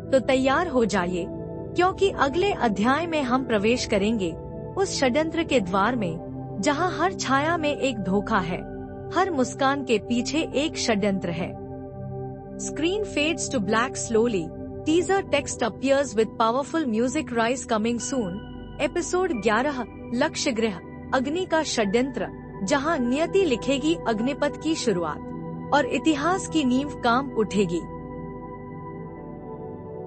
तो तैयार हो जाइए, क्योंकि अगले अध्याय में हम प्रवेश करेंगे उस षड्यंत्र के द्वार में, जहां हर छाया में एक धोखा है, हर मुस्कान के पीछे एक षड्यंत्र है। Screen fades to black slowly, teaser text appears with powerful music rise coming soon. Episode 11, Lakshyagriha, अग्नि का षड्यंत्र, जहां नियति लिखेगी अग्निपथ की शुरुआत और इतिहास की नींव काम उठेगी।